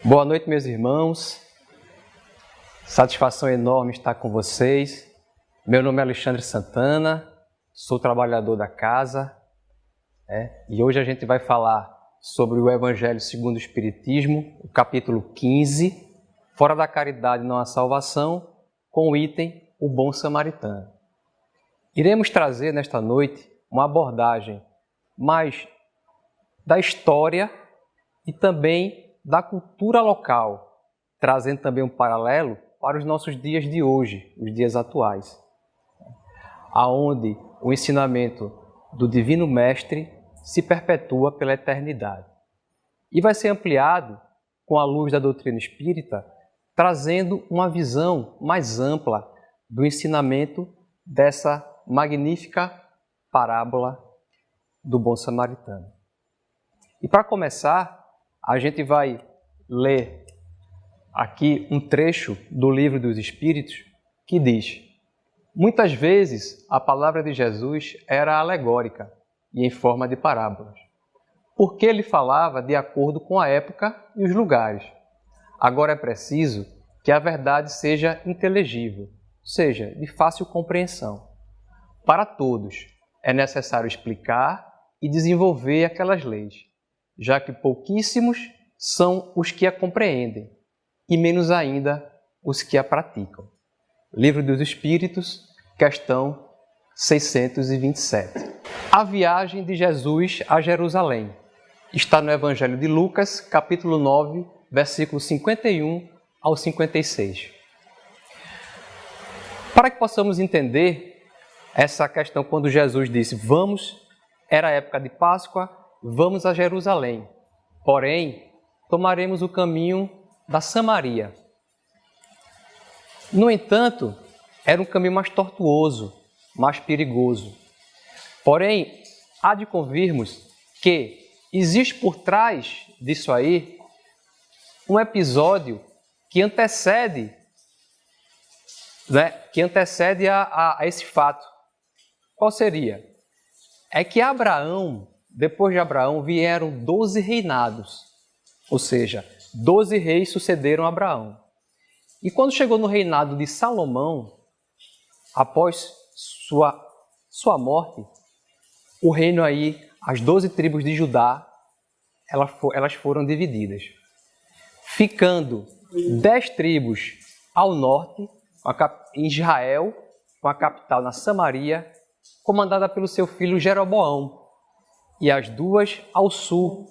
Boa noite, meus irmãos. Satisfação enorme estar com vocês. Meu nome é Alexandre Santana, sou trabalhador da casa, e hoje a gente vai falar sobre o Evangelho segundo o Espiritismo, o capítulo 15, Fora da Caridade não há salvação, com o item O Bom Samaritano. Iremos trazer nesta noite uma abordagem mais da história e também da cultura local, trazendo também um paralelo para os nossos dias de hoje, os dias atuais, aonde o ensinamento do Divino Mestre se perpetua pela eternidade. E vai ser ampliado com a luz da doutrina espírita, trazendo uma visão mais ampla do ensinamento dessa magnífica parábola do Bom Samaritano. E para começar, a gente vai ler aqui um trecho do Livro dos Espíritos que diz: muitas vezes a palavra de Jesus era alegórica e em forma de parábolas, porque ele falava de acordo com a época e os lugares. Agora é preciso que a verdade seja inteligível, seja de fácil compreensão. Para todos é necessário explicar e desenvolver aquelas leis, já que pouquíssimos são os que a compreendem, e menos ainda os que a praticam. Livro dos Espíritos, questão 627. A viagem de Jesus a Jerusalém está no Evangelho de Lucas, capítulo 9, versículos 51 ao 56. Para que possamos entender essa questão, quando Jesus disse, era a época de Páscoa, vamos a Jerusalém, porém, tomaremos o caminho da Samaria. No entanto, era um caminho mais tortuoso, mais perigoso. Porém, há de convirmos que existe por trás disso aí um episódio que antecede, a esse fato. Qual seria? É que depois de Abraão, vieram 12 reinados, ou seja, 12 reis sucederam a Abraão. E quando chegou no reinado de Salomão, após sua morte, o reino aí, as 12 tribos de Judá, elas foram divididas, ficando 10 tribos ao norte, em Israel, com a capital na Samaria, comandada pelo seu filho Jeroboão, e as 2 ao sul,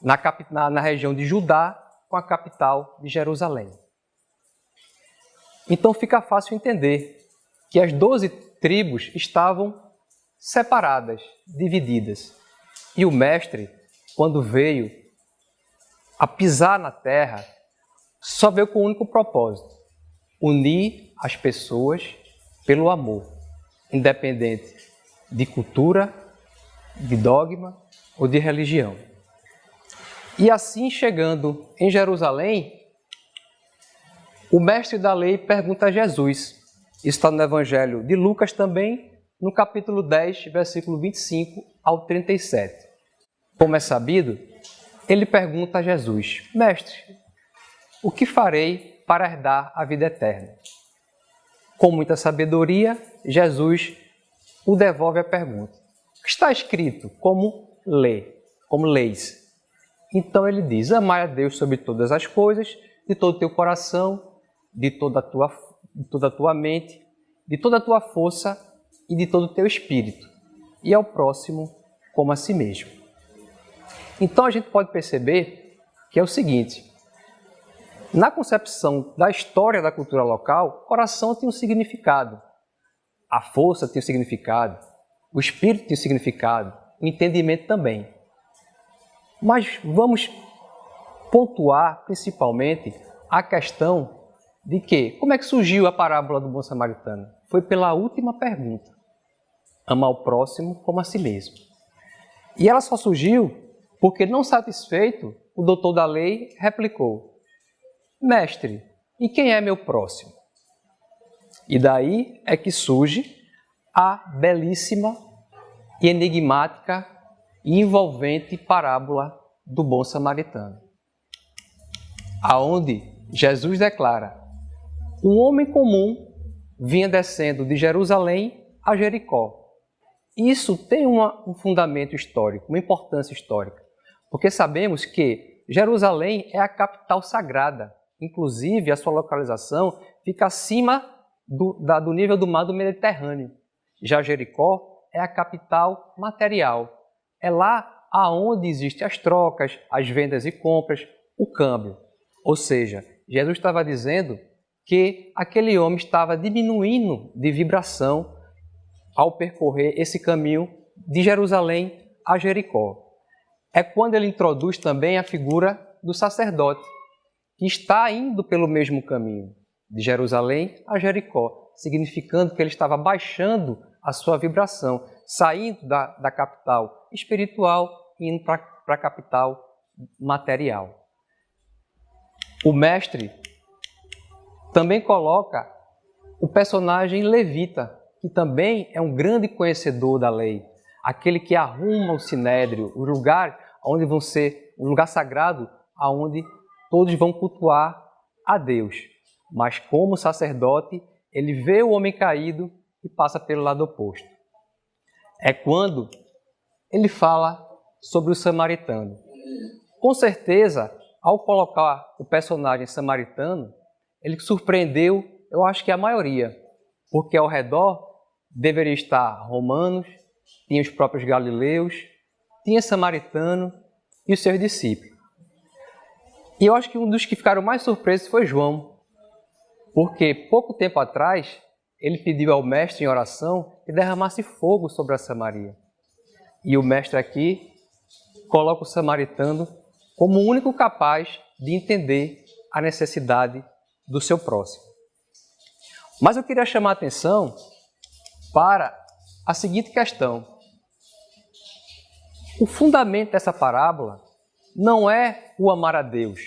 na região de Judá, com a capital de Jerusalém. Então fica fácil entender que as 12 tribos estavam separadas, divididas. E o Mestre, quando veio a pisar na terra, só veio com um único propósito: unir as pessoas pelo amor, independente de cultura, de dogma ou de religião. E assim, chegando em Jerusalém, o mestre da lei pergunta a Jesus. Isso está no Evangelho de Lucas também, no capítulo 10, versículo 25 ao 37. Como é sabido, ele pergunta a Jesus: Mestre, o que farei para herdar a vida eterna? Com muita sabedoria, Jesus o devolve a pergunta. O que está escrito? Como leis. Então ele diz: amai a Deus sobre todas as coisas, de todo o teu coração, de toda a tua mente, de toda a tua força e de todo o teu espírito, e ao próximo como a si mesmo. Então a gente pode perceber que é o seguinte: na concepção da história da cultura local, o coração tem um significado, a força tem um significado, o espírito tem um significado, o entendimento também. Mas vamos pontuar principalmente a questão de que, como é que surgiu a parábola do Bom Samaritano? Foi pela última pergunta: amar o próximo como a si mesmo. E ela só surgiu porque, não satisfeito, o doutor da lei replicou: Mestre, e quem é meu próximo? E daí é que surge a belíssima e enigmática e envolvente parábola do Bom Samaritano. aonde Jesus declara: um homem comum vinha descendo de Jerusalém a Jericó. Isso tem um fundamento histórico, uma importância histórica, porque sabemos que Jerusalém é a capital sagrada. Inclusive, a sua localização fica acima do nível do mar do Mediterrâneo. Já Jericó é a capital material. É lá aonde existem as trocas, as vendas e compras, o câmbio. Ou seja, Jesus estava dizendo que aquele homem estava diminuindo de vibração ao percorrer esse caminho de Jerusalém a Jericó. É quando ele introduz também a figura do sacerdote, que está indo pelo mesmo caminho, de Jerusalém a Jericó, significando que ele estava baixando a sua vibração, saindo da capital espiritual e indo para a capital material. O mestre também coloca o personagem levita, que também é um grande conhecedor da lei, aquele que arruma o sinédrio, o lugar onde vão ser um lugar sagrado, aonde todos vão cultuar a Deus. Mas como sacerdote, ele vê o homem caído e passa pelo lado oposto. É quando ele fala sobre o samaritano. Com certeza, ao colocar o personagem samaritano, ele surpreendeu, eu acho que a maioria, porque ao redor deveria estar romanos, tinha os próprios galileus, tinha samaritano e os seus discípulos. E eu acho que um dos que ficaram mais surpresos foi João, porque pouco tempo atrás ele pediu ao mestre em oração que derramasse fogo sobre a Samaria. E o mestre aqui coloca o samaritano como o único capaz de entender a necessidade do seu próximo. Mas eu queria chamar a atenção para a seguinte questão. O fundamento dessa parábola não é o amar a Deus.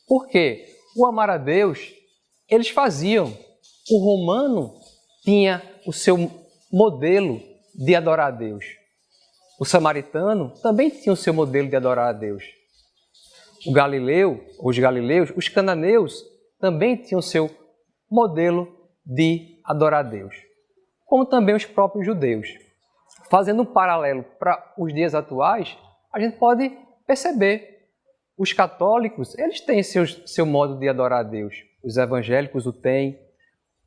Por quê? O amar a Deus, eles faziam. O romano tinha o seu modelo de adorar a Deus. O samaritano também tinha o seu modelo de adorar a Deus. O galileu, os galileus, os cananeus também tinham o seu modelo de adorar a Deus. Como também os próprios judeus. Fazendo um paralelo para os dias atuais, a gente pode perceber. Os católicos, eles têm seu modo de adorar a Deus. Os evangélicos o têm,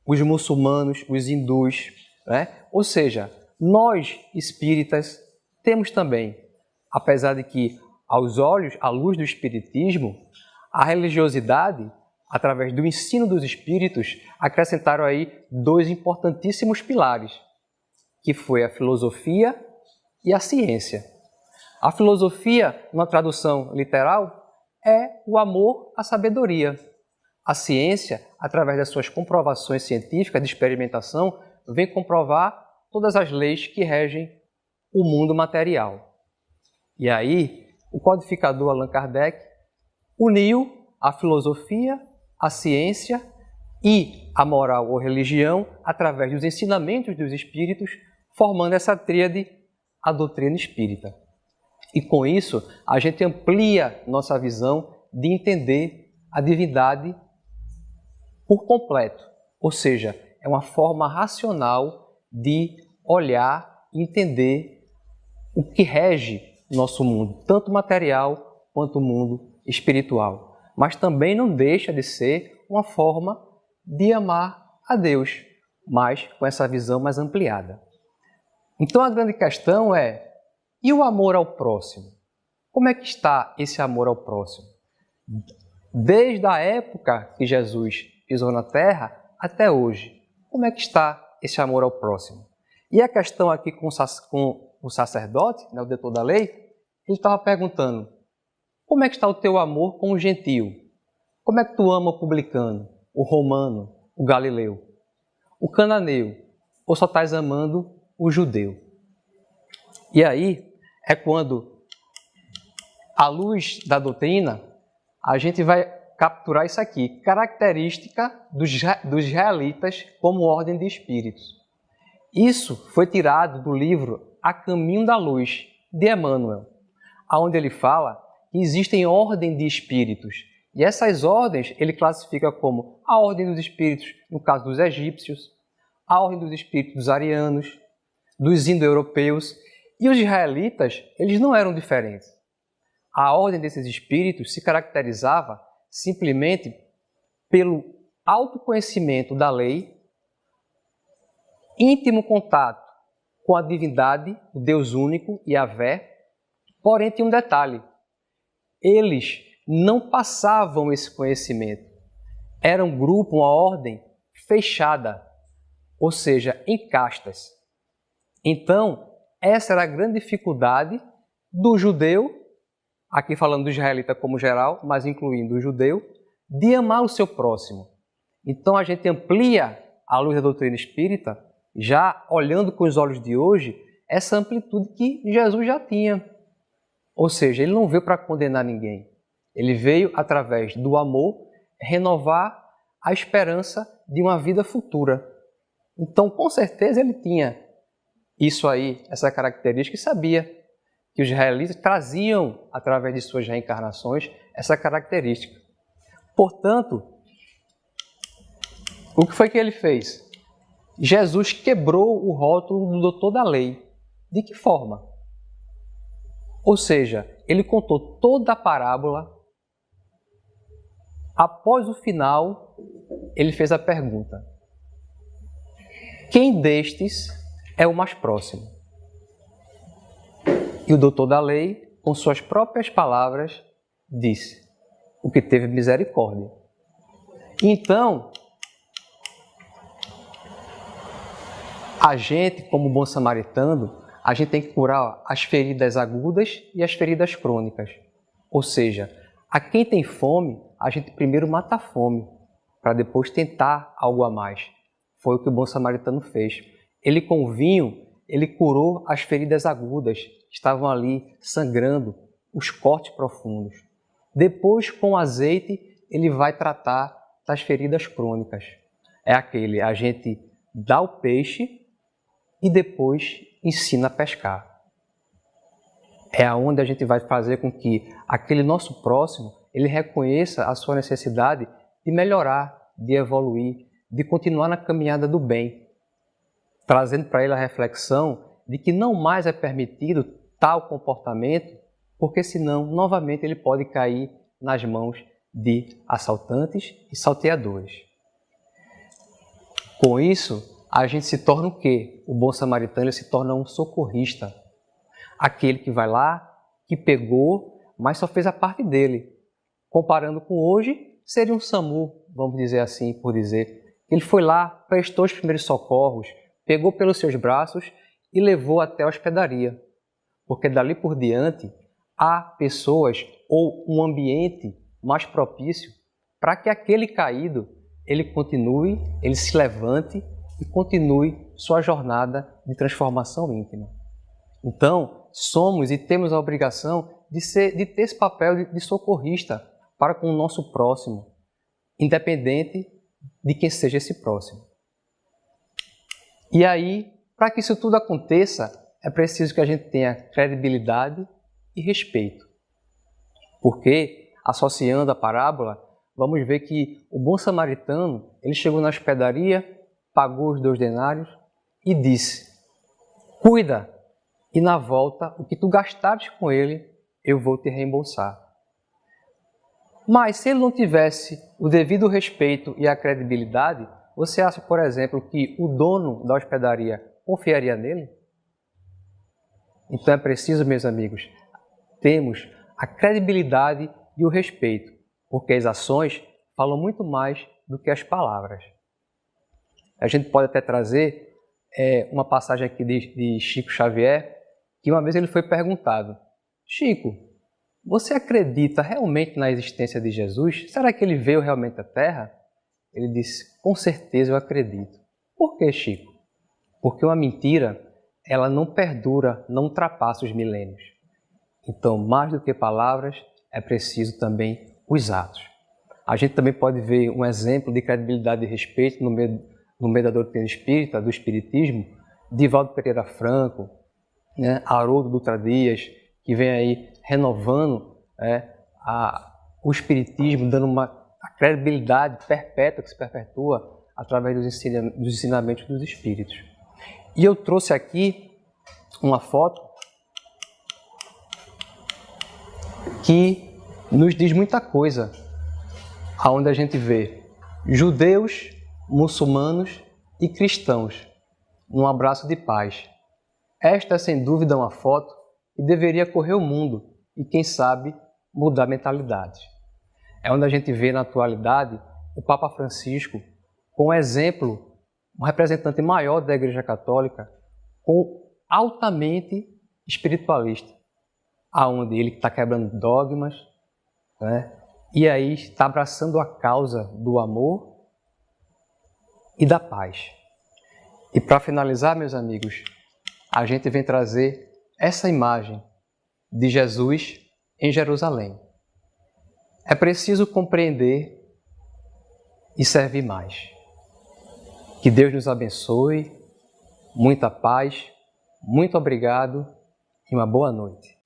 os muçulmanos, os hindus, né? Ou seja, nós espíritas temos também, apesar de que aos olhos, à luz do espiritismo, a religiosidade, através do ensino dos espíritos, acrescentaram aí dois importantíssimos pilares, que foi a filosofia e a ciência. A filosofia, numa tradução literal, é o amor à sabedoria. A ciência, através das suas comprovações científicas de experimentação, vem comprovar todas as leis que regem o mundo material. E aí, o codificador Allan Kardec uniu a filosofia, a ciência e a moral ou religião através dos ensinamentos dos espíritos, formando essa tríade, a doutrina espírita. E com isso, a gente amplia nossa visão de entender a divindade por completo. Ou seja, é uma forma racional de olhar e entender o que rege nosso mundo, tanto material quanto o mundo espiritual. Mas também não deixa de ser uma forma de amar a Deus, mas com essa visão mais ampliada. Então a grande questão é, e o amor ao próximo? Como é que está esse amor ao próximo? Desde a época que Jesus pisou na terra até hoje, como é que está esse amor ao próximo? E a questão aqui com o sacerdote, né, o doutor da lei, ele estava perguntando, como é que está o teu amor com o gentio? Como é que tu ama o publicano, o romano, o galileu, o cananeu? Ou só estás amando o judeu? E aí é quando, à luz da doutrina, a gente vai capturar isso aqui, característica dos israelitas como ordem de espíritos. Isso foi tirado do livro A Caminho da Luz, de Emmanuel, onde ele fala que existem ordem de espíritos, E essas ordens ele classifica como a ordem dos espíritos, no caso dos egípcios, a ordem dos espíritos dos arianos, dos indo-europeus, e os israelitas, eles não eram diferentes. A ordem desses espíritos se caracterizava simplesmente pelo autoconhecimento da lei, íntimo contato com a divindade, o Deus único, Yahvé, porém tinha um detalhe: eles não passavam esse conhecimento. Era um grupo, uma ordem fechada, ou seja, em castas. Então, essa era a grande dificuldade do judeu, aqui falando do israelita como geral, mas incluindo o judeu, de amar o seu próximo. Então, a gente amplia, à luz da doutrina espírita, já olhando com os olhos de hoje, essa amplitude que Jesus já tinha. Ou seja, ele não veio para condenar ninguém. Ele veio, através do amor, renovar a esperança de uma vida futura. Então, com certeza, ele tinha isso aí, essa característica, e sabia que os israelitas traziam, através de suas reencarnações, essa característica. Portanto, o que foi que ele fez? Jesus quebrou o rótulo do doutor da lei. De que forma? Ou seja, ele contou toda a parábola. Após o final, ele fez a pergunta: quem destes é o mais próximo? E o doutor da lei, com suas próprias palavras, disse: o que teve misericórdia. Então, a gente, como bom samaritano, a gente tem que curar as feridas agudas e as feridas crônicas. Ou seja, a quem tem fome, a gente primeiro mata a fome, para depois tentar algo a mais. Foi o que o bom samaritano fez. Ele, com o vinho, ele curou as feridas agudas, que estavam ali sangrando, os cortes profundos. Depois, com o azeite, ele vai tratar das feridas crônicas. É aquele, a gente dá o peixe e depois ensina a pescar. É aonde a gente vai fazer com que aquele nosso próximo, ele reconheça a sua necessidade de melhorar, de evoluir, de continuar na caminhada do bem, trazendo para ele a reflexão de que não mais é permitido tal comportamento, porque senão, novamente, ele pode cair nas mãos de assaltantes e salteadores. Com isso, a gente se torna o quê? O bom samaritano ele se torna um socorrista. Aquele que vai lá, que pegou, mas só fez a parte dele. Comparando com hoje, seria um SAMU, vamos dizer assim, por dizer. Ele foi lá, prestou os primeiros socorros, pegou pelos seus braços e levou até a hospedaria. Porque dali por diante, há pessoas ou um ambiente mais propício para que aquele caído, ele continue, ele se levante e continue sua jornada de transformação íntima. Então, somos e temos a obrigação de ter esse papel de socorrista para com o nosso próximo, independente de quem seja esse próximo. E aí, para que isso tudo aconteça, é preciso que a gente tenha credibilidade e respeito. Porque, associando a parábola, vamos ver que o bom samaritano, ele chegou na hospedaria, pagou os 2 denários e disse: cuida, e na volta, o que tu gastares com ele, eu vou te reembolsar. Mas se ele não tivesse o devido respeito e a credibilidade, você acha, por exemplo, que o dono da hospedaria confiaria nele? Então é preciso, meus amigos, termos a credibilidade e o respeito, porque as ações falam muito mais do que as palavras. A gente pode até trazer uma passagem aqui de Chico Xavier, que uma vez ele foi perguntado: Chico, você acredita realmente na existência de Jesus? Será que ele veio realmente à Terra? Ele disse: com certeza eu acredito. Por que, Chico? Porque uma mentira, ela não perdura, não ultrapassa os milênios. Então, mais do que palavras, é preciso também os atos. A gente também pode ver um exemplo de credibilidade e respeito no meio da doutrina espírita, do espiritismo, Divaldo Pereira Franco, Haroldo Dutra Dias, que vem aí renovando o Espiritismo dando a credibilidade perpétua que se perpetua através dos ensinamentos dos Espíritos. E eu trouxe aqui uma foto que nos diz muita coisa, aonde a gente vê judeus, muçulmanos e cristãos num abraço de paz. Esta é, sem dúvida, uma foto que deveria correr o mundo e, quem sabe, mudar mentalidades. É onde a gente vê, na atualidade, o Papa Francisco com um exemplo, um representante maior da Igreja Católica, altamente espiritualista, aonde ele está quebrando dogmas, né? E aí está abraçando a causa do amor e da paz. E para finalizar, meus amigos, a gente vem trazer essa imagem de Jesus em Jerusalém. É preciso compreender e servir mais. Que Deus nos abençoe, muita paz, muito obrigado e uma boa noite.